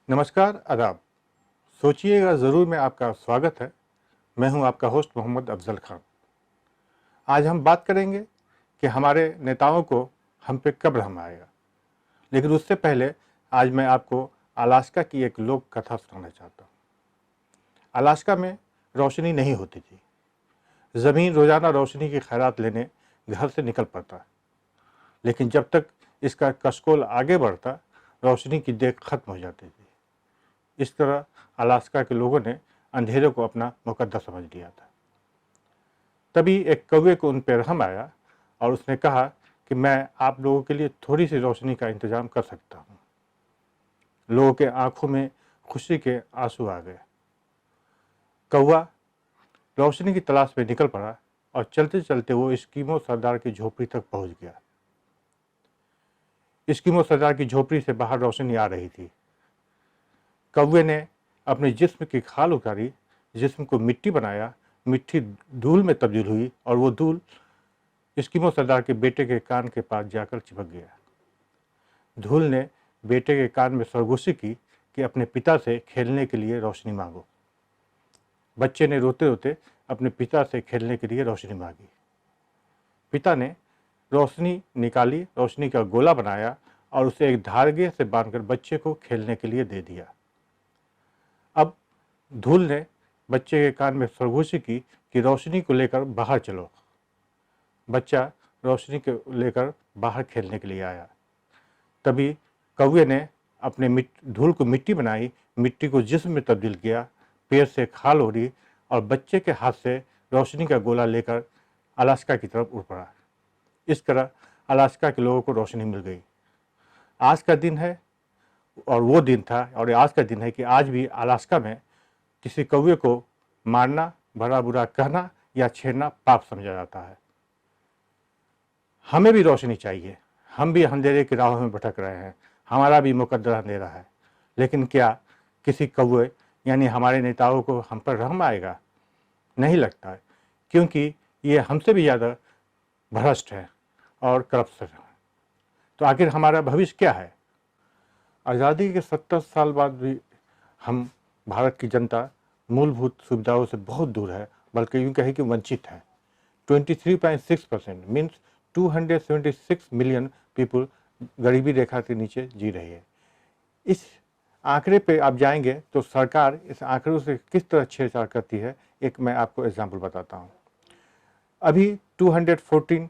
नमस्कार, आदाब। सोचिएगा ज़रूर में आपका स्वागत है। मैं हूं आपका होस्ट मोहम्मद अफजल खान। आज हम बात करेंगे कि हमारे नेताओं को हम पे कब रहम आएगा। लेकिन उससे पहले आज मैं आपको अलास्का की एक लोक कथा सुनाना चाहता हूँ। अलास्का में रोशनी नहीं होती थी। ज़मीन रोज़ाना रोशनी की खैरात लेने घर से निकल पड़ता। लेकिन जब तक इसका कशकोल आगे बढ़ता, रोशनी की देख खत्म हो जाती थी। इस तरह अलास्का के लोगों ने अंधेरे को अपना मुकद्दस समझ लिया था। तभी एक कौवे को उन पर रहम आया और उसने कहा कि मैं आप लोगों के लिए थोड़ी सी रोशनी का इंतजाम कर सकता हूँ। लोगों के आंखों में खुशी के आंसू आ गए। कौवा रोशनी की तलाश में निकल पड़ा और चलते चलते वो एस्किमो सरदार की झोपड़ी तक पहुंच गया। एस्किमो सरदार की झोपड़ी से बाहर रोशनी आ रही थी। कौवे ने अपने जिस्म की खाल उतारी, जिस्म को मिट्टी बनाया, मिट्टी धूल में तब्दील हुई और वो धूल एस्किमो सरदार के बेटे के कान के पास जाकर चिपक गया। धूल ने बेटे के कान में सरगोशी की कि अपने पिता से खेलने के लिए रोशनी मांगो। बच्चे ने रोते रोते अपने पिता से खेलने के लिए रोशनी मांगी। पिता ने रोशनी निकाली, रोशनी का गोला बनाया और उसे एक धागे से बांधकर बच्चे को खेलने के लिए दे दिया। अब धूल ने बच्चे के कान में सरगोशी की कि रोशनी को लेकर बाहर चलो। बच्चा रोशनी को लेकर बाहर खेलने के लिए आया। तभी कौवे ने अपने धूल को मिट्टी बनाई, मिट्टी को जिस्म में तब्दील किया, पैर से खाल ओढ़ी और बच्चे के हाथ से रोशनी का गोला लेकर अलास्का की तरफ उड़ पड़ा। इस तरह अलास्का के लोगों को रोशनी मिल गई। आज का दिन है और वो दिन था और आज का दिन है कि आज भी अलास्का में किसी कौवे को मारना, भला बुरा कहना या छेड़ना पाप समझा जाता है। हमें भी रोशनी चाहिए। हम भी अंधेरे की राहों में भटक रहे हैं। हमारा भी मुकद्दर अंधेरा है। लेकिन क्या किसी कौवे यानी हमारे नेताओं को हम पर रहम आएगा? नहीं लगता है, क्योंकि ये हमसे भी ज़्यादा भ्रष्ट है और करप्शन है। तो आखिर हमारा भविष्य क्या है? आज़ादी के 70 साल बाद भी हम भारत की जनता मूलभूत सुविधाओं से बहुत दूर है, बल्कि यूँ कहें कि वंचित है। 23.6% मीन्स 276 मिलियन पीपल गरीबी रेखा के नीचे जी रही है। इस आंकड़े पे आप जाएंगे तो सरकार इस आंकड़ों से किस तरह छेड़छाड़ करती है, एक मैं आपको एग्जाम्पल बताता हूँ। अभी 214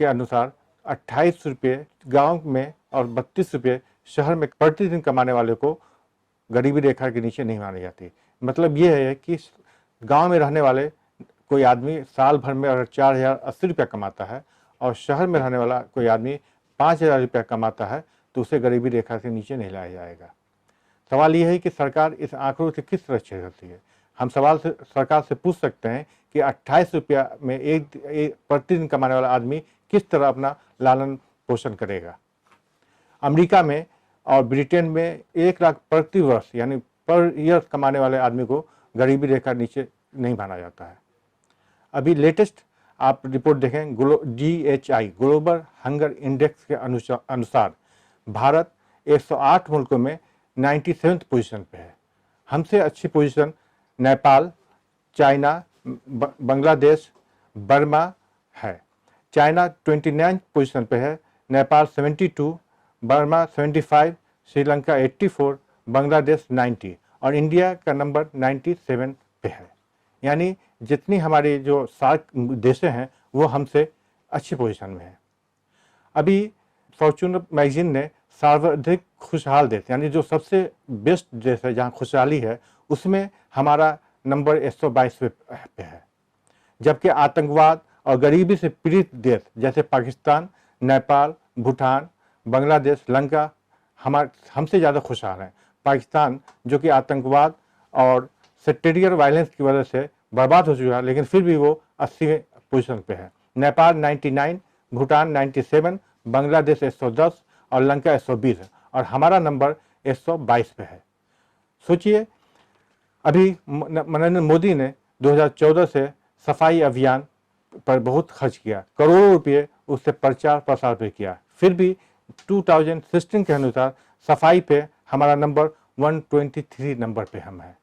के अनुसार 28 रुपये गाँव में और 32 रुपये शहर में प्रतिदिन कमाने वाले को गरीबी रेखा के नीचे नहीं मानी जाती। मतलब ये है कि गांव में रहने वाले कोई आदमी साल भर में अगर 4,080 रुपया कमाता है और शहर में रहने वाला कोई आदमी 5,000 रुपया कमाता है तो उसे गरीबी रेखा के नीचे नहीं लाया जाएगा। सवाल ये है कि सरकार इस आंकड़ों से किस तरह छेड़ करती है। हम सवाल से सरकार से पूछ सकते हैं कि 28 रुपया में एक प्रतिदिन कमाने वाला आदमी किस तरह अपना लालन पोषण करेगा। अमेरिका में और ब्रिटेन में 1 लाख प्रति वर्ष यानी पर ईयर कमाने वाले आदमी को गरीबी रेखा नीचे नहीं माना जाता है। अभी लेटेस्ट आप रिपोर्ट देखें, GHI ग्लोबल हंगर इंडेक्स के अनुसार भारत 108 मुल्कों में 97th पोजीशन पे है। हमसे अच्छी position Nepal, China, Bangladesh, Burma है। चाइना 29 पोजीशन पे है, नेपाल 72, बर्मा 75, श्रीलंका 84, बांग्लादेश 90 और इंडिया का नंबर 97 पे है। यानी जितनी हमारे जो सार्क देश हैं वो हमसे अच्छी पोजीशन में है। अभी फॉर्च्यूनर मैगजीन ने सर्वाधिक खुशहाल देश यानी जो सबसे बेस्ट देश है जहाँ खुशहाली है उसमें हमारा नंबर 122 पे है। जबकि आतंकवाद और गरीबी से पीड़ित देश जैसे पाकिस्तान, नेपाल, भूटान, बांग्लादेश, श्रीलंका हमसे ज़्यादा खुशहाल हैं। पाकिस्तान जो कि आतंकवाद और सेक्टेरियल वायलेंस की वजह से बर्बाद हो चुका है, लेकिन फिर भी वो 80वें पोजीशन पे है। नेपाल 99, भूटान 97, बांग्लादेश 110 और श्रीलंका 120 है और हमारा नंबर 122 पे है। सोचिए, अभी नरेंद्र मोदी ने 2014 से सफाई अभियान पर बहुत खर्च किया, करोड़ों रुपये उससे प्रचार प्रसार पे किया, फिर भी 2016 के अनुसार सफाई पे हमारा नंबर 123 नंबर पे हम हैं।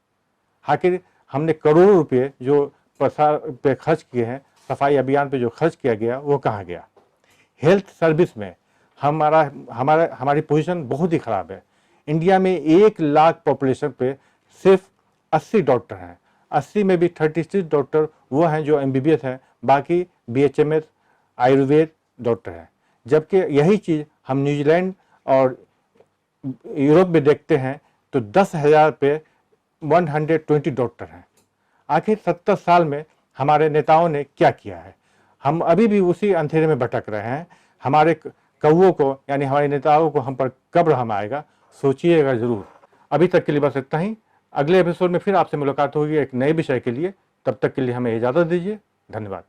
आखिर हमने करोड़ों रुपए जो प्रसार पे खर्च किए हैं, सफाई अभियान पे जो खर्च किया गया, वो कहाँ गया? हेल्थ सर्विस में हमारी पोजीशन बहुत ही ख़राब है। इंडिया में 1 लाख पॉपुलेशन पे सिर्फ 80 डॉक्टर हैं। 80 में भी 36 डॉक्टर वो हैं जो MBBS हैं, बाकी BHMS आयुर्वेद डॉक्टर हैं। जबकि यही चीज़ हम न्यूजीलैंड और यूरोप में देखते हैं तो 10,000 पे 120 डॉक्टर हैं। आखिर 70 साल में हमारे नेताओं ने क्या किया है? हम अभी भी उसी अंधेरे में भटक रहे हैं। हमारे कौवों को यानी हमारे नेताओं को हम पर कब रहम आएगा, सोचिएगा ज़रूर। अभी तक के लिए बस इतना ही। अगले एपिसोड में फिर आपसे मुलाकात होगी एक नए विषय के लिए। तब तक के लिए हमें इजाज़त दीजिए। धन्यवाद।